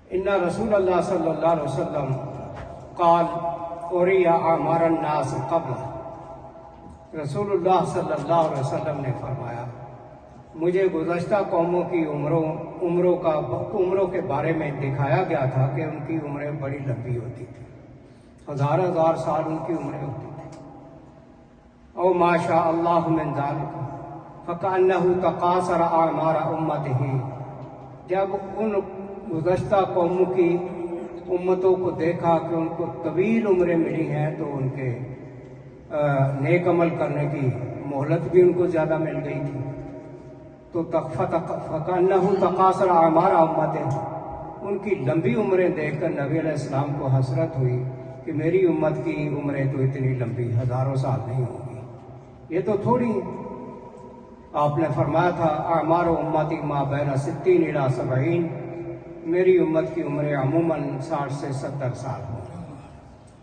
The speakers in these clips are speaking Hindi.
इन्ना रसूलुल्लाह सल्लल्लाहु अलैहि वसल्लम क़ाल उरिया आमारन नास क़ब्ल। रसूलुल्लाह सल्लल्लाहु अलैहि वसल्लम ने फरमाया, मुझे गुज़श्ता कौमों की उम्रों के बारे में दिखाया गया था कि उनकी उम्रें बड़ी लंबी होती थी, हजार हजार साल उनकी उम्रें होती थी। औ माशा अल्लाह मिन ज़ालिक फ़कअन्नहु तक़ासर आमार उम्मतिही। जब उन गुज़श्ता कौमों की उम्मतों को देखा कि उनको तवील उम्रें मिली हैं, तो उनके नेक अमल करने की मोहलत भी उनको ज़्यादा मिल गई थी। तो फ़कअन्नहु तक़ासर आमार उम्मतिही, उनकी लंबी उम्रें देखकर नबी अलैहिस्सलाम को हसरत हुई कि मेरी उम्मत की उम्रें तो इतनी लंबी हज़ारों साल नहीं होंगी, ये तो थोड़ी। आपने फरमाया था आमार उम्मती मा बैन सित्तीन इला सबईन, मेरी उम्मत की उम्रें अमूमन 60 से 70 साल होंगी।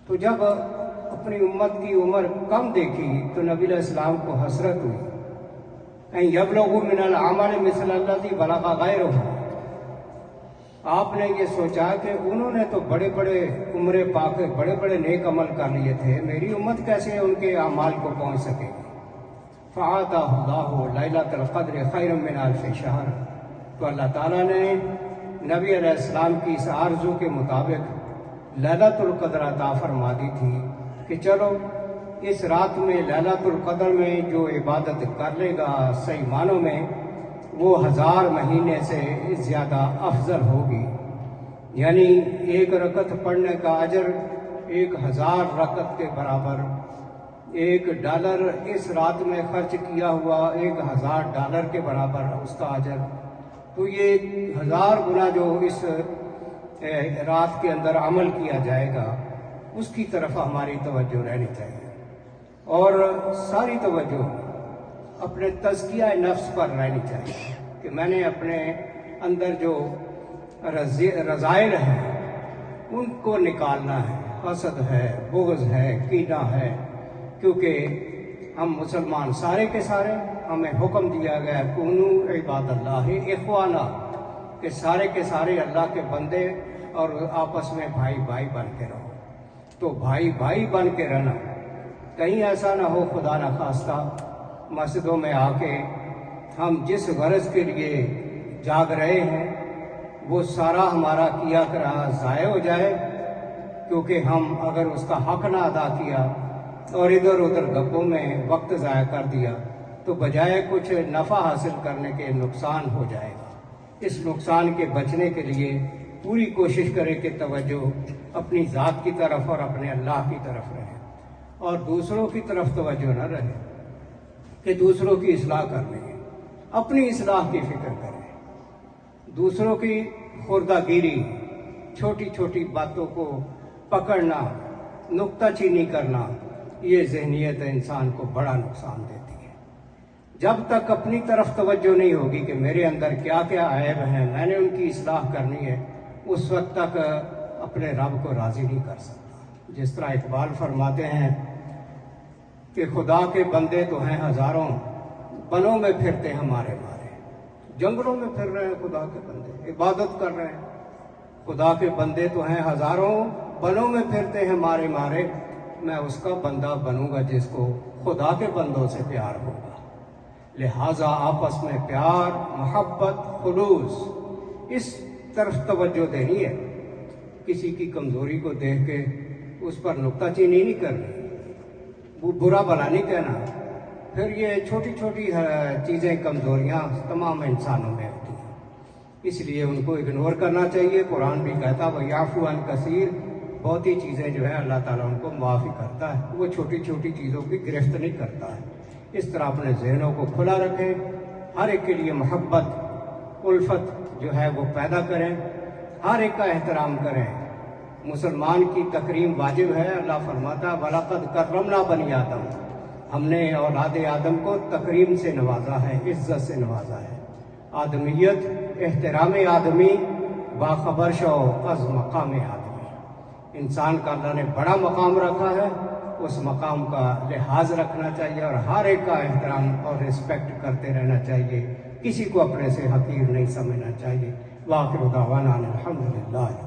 तो जब अपनी उम्मत की उम्र कम देखी तो नबी अलैहिस्सलाम को हसरत हुई। यबलगु मिनल अमल मिसल अल्लज़ी बलग़ गैरुहु, आपने ये सोचा कि उन्होंने तो बड़े बड़े उम्रें पाके बड़े बड़े नेक अमल कर लिए थे, मेरी उम्मत कैसे उनके अमाल को पहुँच सकेगी। फ़अताहुल्लाहु लैलतुल क़द्र खैरम मिन अल्फ़ि शहर, तो अल्लाह ताला ने नबी अलैहिस्सलाम की इस आरज़ू के मुताबिक लैलतुल क़द्र अता फरमा दी थी कि चलो इस रात में लैलतुल क़द्र में जो इबादत कर लेगा सही मानों में, वो 1000 महीने से ज़्यादा अफजल होगी। यानी एक रकत पढ़ने का अजर 1000 रकत के बराबर, $1 इस रात में खर्च किया हुआ $1000 के बराबर उसका अजर। तो ये 1000 गुना जो इस रात के अंदर अमल किया जाएगा, उसकी तरफ हमारी तवज्जो रहनी चाहिए और सारी तवज्जो अपने तज़किया नफ्स पर रहनी चाहिए कि मैंने अपने अंदर जो रज़ाइल हैं उनको निकालना है। हसद है, बुग़्ज़ है, कीना है, क्योंकि हम मुसलमान सारे के सारे, हमें हुक्म दिया गया है कुनू इबादल्लाहि इख्वाना, कि सारे के सारे अल्लाह के बंदे और आपस में भाई भाई बन के रहो। तो भाई भाई बन के रहना, कहीं ऐसा ना हो खुदा न खास्ता मस्जिदों में आके हम जिस गरज के लिए जाग रहे हैं वो सारा हमारा किया करा ज़ाय हो जाए, क्योंकि हम अगर उसका हक ना अदा किया और इधर उधर गप्पों में वक्त ज़ाया कर दिया तो बजाय कुछ नफ़ा हासिल करने के नुकसान हो जाएगा। इस नुकसान के बचने के लिए पूरी कोशिश करें कि तवज्जो अपनी ज़ात की तरफ और अपने अल्लाह की तरफ रहे और दूसरों की तरफ तवज्जो न रहे कि दूसरों की इस्लाह कर लेंगे। अपनी इस्लाह की फिक्र करें। दूसरों की खुर्दागिरी, छोटी छोटी बातों को पकड़ना, नुक्ताचीनी करना, ये ज़हनियत इंसान को बड़ा नुकसान देती है। जब तक अपनी तरफ तवज्जो नहीं होगी कि मेरे अंदर क्या क्या ऐब हैं, मैंने उनकी इस्लाह करनी है, उस वक्त तक अपने रब को राज़ी नहीं कर सकता। जिस तरह इकबाल फरमाते हैं कि खुदा के बंदे तो हैं हज़ारों, बनों में फिरते हैं मारे मारे। जंगलों में फिर रहे हैं खुदा के बंदे, इबादत कर रहे हैं। खुदा के बंदे तो हैं हज़ारों, बनों में फिरते हैं मारे मारे। मैं उसका बंदा बनूंगा जिसको खुदा के बंदों से प्यार होगा। लिहाजा आपस में प्यार, मोहब्बत, खुलूस, इस तरफ तवज्जो देनी है। किसी की कमज़ोरी को देख के उस पर नुक्ताचीनी नहीं करनी, वो बुरा भला नहीं कहना। फिर ये छोटी छोटी चीज़ें, कमज़ोरियाँ तमाम इंसानों में होती हैं, इसलिए उनको इग्नोर करना चाहिए। कुरान भी कहता है याफ़ू अन कसीर, बहुत ही चीज़ें जो है अल्लाह ताला उनको माफ़ी करता है, वो छोटी छोटी चीज़ों की गिरफ्त नहीं करता है। इस तरह अपने जहनों को खुला रखें, हर एक के लिए मोहब्बत उल्फत जो है वो पैदा करें, हर एक का एहतराम करें। मुसलमान की तकरीम वाजिब है। अल्लाह फरमाता है वलक़द कर्रमना बनी आदम, हमने औलाद आदम को तकरीम से नवाजा है, इज्जत से नवाजा है। आदमियत, एहतराम आदमी, बाखबर शो अज़ मकाम आदमी। इंसान का अल्लाह ने बड़ा मकाम रखा है, उस मकाम का लिहाज रखना चाहिए और हर एक का एहतराम और रिस्पेक्ट करते रहना चाहिए। किसी को अपने से हकीर नहीं समझना चाहिए। वाखिर दावाना अनिल हम्दुलिल्लाह।